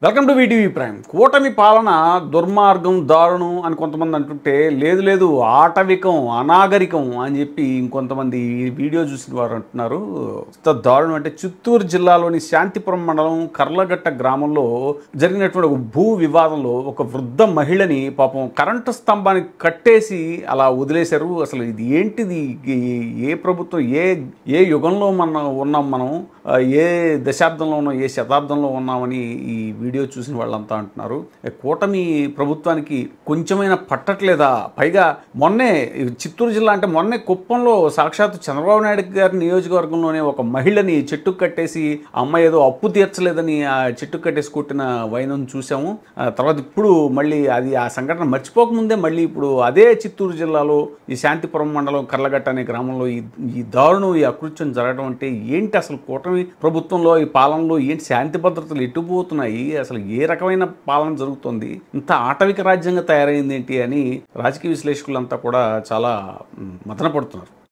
Welcome to VTV prime. కూటమి పాలన దుర్మార్గం, దారుణం అని కొంతమంది అంటుంటే, లేదు లేదు ఆటవికం, అనాగరికం అని చెప్పి ఇంకొంతమంది ఈ వీడియో చూసిన వారు అంటున్నారు. ఇంత దారుణం అంటే చిత్తూరు జిల్లాలోని శాంతిపురం మండలం కర్లగట్ట గ్రామంలో జరిగినటువంటి ఒక భూ వివాదంలో ఒక వృద్ధ మహిళని పాపం కరెంటు స్తంభానికి కట్టేసి అలా వదిలేశారు. అసలు ఇది ఏంటిది? ఏ ప్రభుత్వం, ఏ యుగంలో ఉన్నాం మనం, ఏ దశాబ్దంలో ఉన్నాం, ఏ శతాబ్దంలో ఉన్నామని ఈ వీడియో చూసిన వాళ్ళంతా అంటున్నారు. కూటమి ప్రభుత్వానికి కొంచెమైనా పట్టట్లేదా? పైగా మొన్నే చిత్తూరు జిల్లా అంటే మొన్నే కుప్పంలో సాక్షాత్తు చంద్రబాబు నాయుడు గారి నియోజకవర్గంలోనే ఒక మహిళని చెట్టుకు కట్టేసి అమ్మాయి ఏదో అప్పు తీర్చలేదని ఆ చెట్టుకు కట్టేసి కొట్టిన వైనం చూసాము. తర్వాత ఇప్పుడు మళ్ళీ అది ఆ సంఘటన మర్చిపోకముందే మళ్ళీ ఇప్పుడు అదే చిత్తూరు జిల్లాలో ఈ శాంతిపురం మండలం కర్లగట్ట అనే గ్రామంలో ఈ దారుణం, ఈ అకృత్యం జరగడం అంటే ఏంటి? అసలు కూటమి ప్రభుత్వంలో ఈ పాలనలో ఏంటి? శాంతి భద్రతలు ఎట్టుపోతున్నాయి? అసలు ఏ రకమైన పాలన జరుగుతుంది? ఇంత ఆటవిక రాజ్యంగా తయారైంది ఏంటి అని రాజకీయ విశ్లేషకులంతా కూడా చాలా మదన పడుతున్నారు.